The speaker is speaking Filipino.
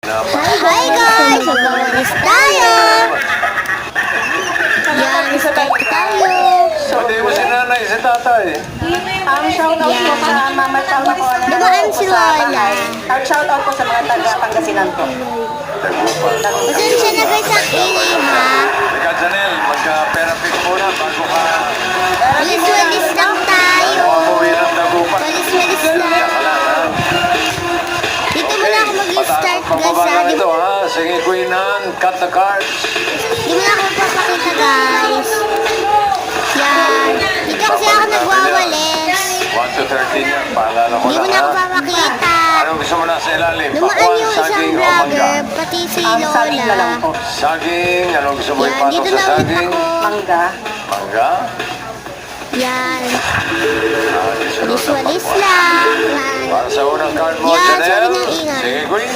Hi guys! Mag-awalis tayo! Yan, start tayo! Hindi mo si nanay, si tatay. Shoutout po sa Mama Chow na po. Dumaan si Lola. Shoutout po sa mga taga-Pangasinan po. Pasensya na guys ang ingay ha. Teka, Janelle, magka-therapy muna bago ka Walis-walis lang tayo. umuwi ng dagupan. Walis-walis lang. Dito muna ako mag-start guys Pababa ha. lang ito ha. Sige, Queenan, cut the cards. Di muna ako papakita guys. Yan. Dito kasi ako nagwawalis. 1 to 13 yan, paalala ko Di lang muna ako ha. papakita. Anong gusto mo na sa ilalim? Dumaan Pakwan, yung isang saging, o mangga? vlogger, pati si Saging na lang Lola. po. Saging, anong gusto mo Yan, ipatok dito sa na ulit saging? ako. Mangga. Mangga? Yan. Ah, di sunod ang Walis-walis pakwan. lang. Para sa unang card mo, Yan, Janelle. sabi ng ingay. Sige, Queen.